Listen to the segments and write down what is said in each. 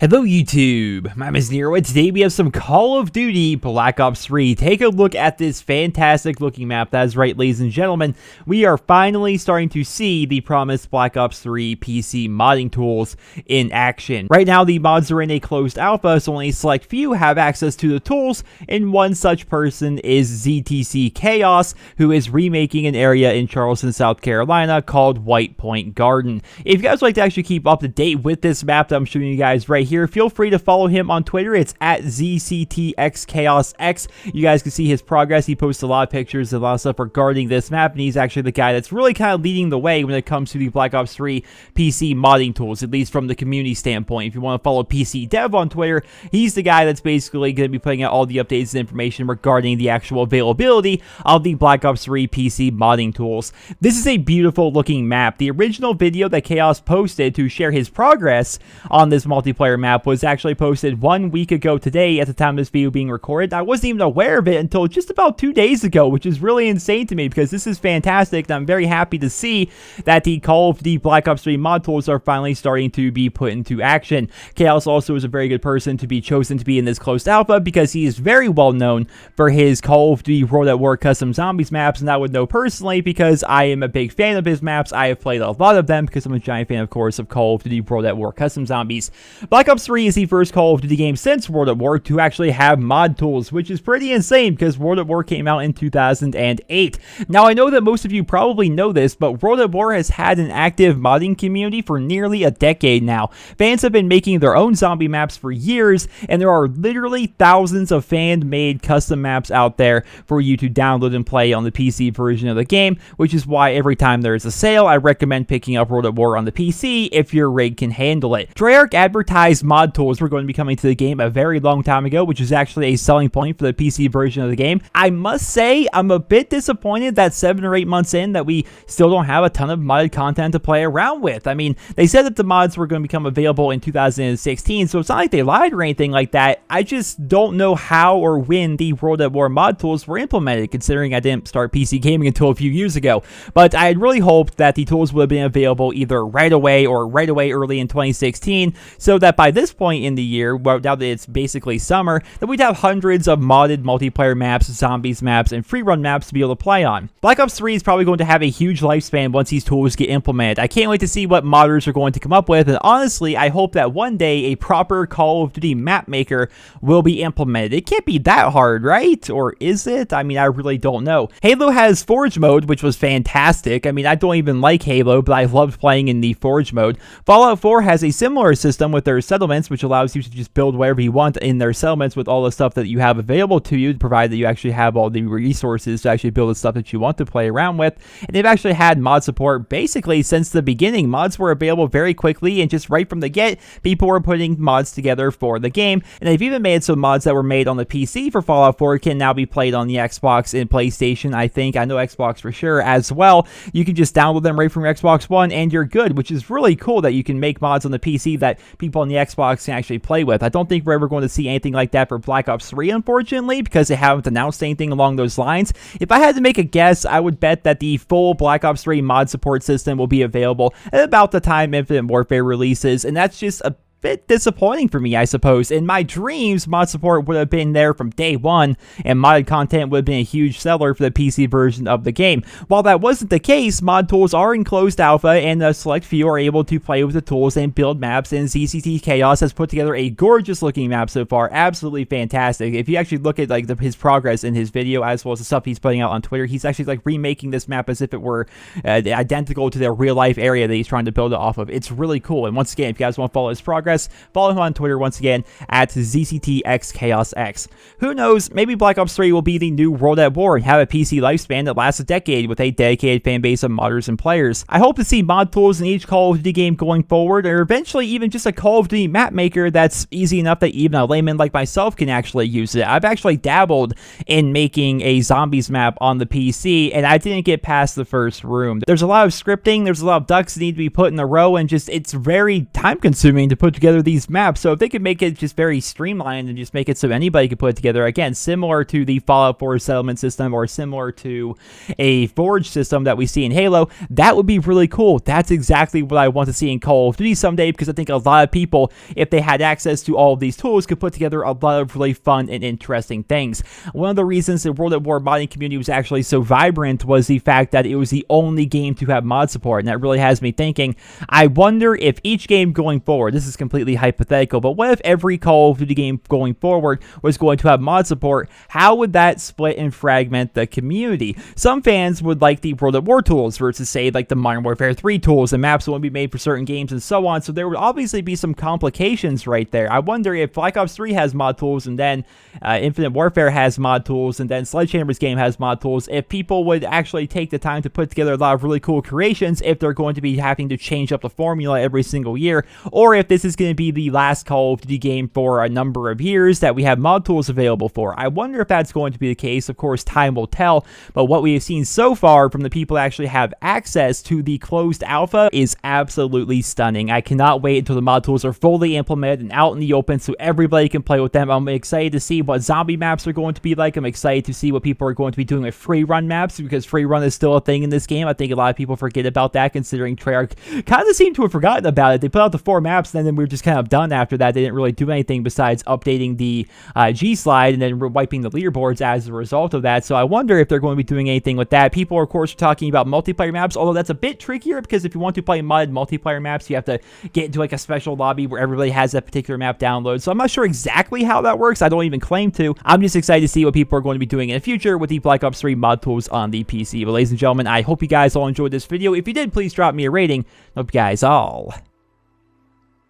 Hello YouTube, my name is Nero, and today we have some Call of Duty Black Ops 3. Take a look at this fantastic looking map. That is right, ladies and gentlemen, we are finally starting to see the promised Black Ops 3 PC modding tools in action. Right now the mods are in a closed alpha, so only a select few have access to the tools, and one such person is ZCTxCHAOSx, who is remaking an area in Charleston, South Carolina called White Point Garden. If you guys would like to actually keep up to date with this map that I'm showing you guys right here, feel free to follow him on Twitter. It's at ZCTxCHAOSx. You guys can see his progress. He posts a lot of pictures and a lot of stuff regarding this map, and he's actually the guy that's really kind of leading the way when it comes to the Black Ops 3 PC modding tools, at least from the community standpoint. If you want to follow PC Dev on Twitter, he's the guy that's basically going to be putting out all the updates and information regarding the actual availability of the Black Ops 3 PC modding tools. This is a beautiful looking map. The original video that Chaos posted to share his progress on this multiplayer map was actually posted 1 week ago today at the time of this video being recorded. I wasn't even aware of it until just about 2 days ago, which is really insane to me because this is fantastic, and I'm very happy to see that the Call of Duty Black Ops 3 mod tools are finally starting to be put into action. Chaos also is a very good person to be chosen to be in this closed alpha because he is very well known for his Call of Duty World at War custom zombies maps, and I would know personally because I am a big fan of his maps. I have played a lot of them because I'm a giant fan, of course, of Call of Duty World at War custom zombies. Black Ops 3 is the first Call of Duty game since World at War to actually have mod tools, which is pretty insane because World at War came out in 2008. Now, I know that most of you probably know this, but World at War has had an active modding community for nearly a decade now. Fans have been making their own zombie maps for years, and there are literally thousands of fan-made custom maps out there for you to download and play on the PC version of the game, which is why every time there is a sale, I recommend picking up World at War on the PC if your rig can handle it. Treyarch advertised mod tools were going to be coming to the game a very long time ago, which is actually a selling point for the PC version of the game. I must say, I'm a bit disappointed that 7 or 8 months in that we still don't have a ton of modded content to play around with. I mean, they said that the mods were going to become available in 2016, so it's not like they lied or anything like that. I just don't know how or when the World at War mod tools were implemented, considering I didn't start PC gaming until a few years ago. But I had really hoped that the tools would have been available either right away or right away early in 2016, so that by this point in the year, well, now that it's basically summer, that we'd have hundreds of modded multiplayer maps, zombies maps, and free run maps to be able to play on. Black Ops 3 is probably going to have a huge lifespan once these tools get implemented. I can't wait to see what modders are going to come up with, and honestly, I hope that one day a proper Call of Duty map maker will be implemented. It can't be that hard, right? Or is it? I mean, I really don't know. Halo has Forge mode, which was fantastic. I mean, I don't even like Halo, but I loved playing in the Forge mode. Fallout 4 has a similar system with their settlements, which allows you to just build whatever you want in their settlements with all the stuff that you have available to you, provided that you actually have all the resources to actually build the stuff that you want to play around with. And they've actually had mod support basically since the beginning. Mods were available very quickly, and just right from the get, people were putting mods together for the game. And they've even made some mods that were made on the PC for Fallout 4 can now be played on the Xbox and PlayStation, I think. I know Xbox for sure as well. You can just download them right from your Xbox One and you're good, which is really cool that you can make mods on the PC that people on the Xbox can actually play with. I don't think we're ever going to see anything like that for Black Ops 3, unfortunately, because they haven't announced anything along those lines. If I had to make a guess, I would bet that the full Black Ops 3 mod support system will be available at about the time Infinite Warfare releases, and that's just a bit disappointing for me, I suppose. In my dreams, mod support would have been there from day one, and modded content would have been a huge seller for the PC version of the game. While that wasn't the case, mod tools are in closed alpha, and a select few are able to play with the tools and build maps, and ZCTxCHAOSx has put together a gorgeous looking map so far. Absolutely fantastic. If you actually look at like his progress in his video, as well as the stuff he's putting out on Twitter, he's actually like remaking this map as if it were identical to the real life area that he's trying to build it off of. It's really cool. And once again, if you guys want to follow his progress, follow him on Twitter once again at ZCTxCHAOSx. Who knows, maybe Black Ops 3 will be the new World at War and have a PC lifespan that lasts a decade with a dedicated fan base of modders and players. I hope to see mod tools in each Call of Duty game going forward, or eventually even just a Call of Duty map maker that's easy enough that even a layman like myself can actually use it. I've actually dabbled in making a zombies map on the PC, and I didn't get past the first room. There's a lot of scripting, there's a lot of ducks that need to be put in a row, and just it's very time consuming to put together these maps. So if they could make it just very streamlined and just make it so anybody could put it together, again, similar to the Fallout 4 settlement system or similar to a Forge system that we see in Halo, that would be really cool. That's exactly what I want to see in Call of Duty someday, because I think a lot of people, if they had access to all of these tools, could put together a lot of really fun and interesting things. One of the reasons the World at War modding community was actually so vibrant was the fact that it was the only game to have mod support, and that really has me thinking, I wonder if each game going forward, this is completely hypothetical, but what if every Call of Duty game going forward was going to have mod support? How would that split and fragment the community? Some fans would like the World at War tools versus, say, like the Modern Warfare 3 tools, and maps wouldn't be made for certain games and so on, so there would obviously be some complications right there. I wonder if Black Ops 3 has mod tools, and then Infinite Warfare has mod tools, and then Sledgehammer's game has mod tools, if people would actually take the time to put together a lot of really cool creations, if they're going to be having to change up the formula every single year, or if this is going to be the last Call of Duty game for a number of years that we have mod tools available for. I wonder if that's going to be the case. Of course, time will tell, but what we have seen so far from the people that actually have access to the closed alpha is absolutely stunning. I cannot wait until the mod tools are fully implemented and out in the open so everybody can play with them. I'm excited to see what zombie maps are going to be like. I'm excited to see what people are going to be doing with free run maps, because free run is still a thing in this game. I think a lot of people forget about that, considering Treyarch kind of seemed to have forgotten about it. They put out the 4 maps, and then we were just kind of done after that. They didn't really do anything besides updating the G slide and then wiping the leaderboards as a result of that. So I wonder if they're going to be doing anything with that. People are, of course, talking about multiplayer maps, although that's a bit trickier, because if you want to play modded multiplayer maps, you have to get into like a special lobby where everybody has that particular map downloaded. So I'm not sure exactly how that works. I don't even claim to. I'm just excited to see what people are going to be doing in the future with the Black Ops 3 mod tools on the PC. But ladies and gentlemen, I hope you guys all enjoyed this video. If you did, please drop me a rating. Hope you guys all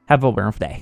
have a wonderful day.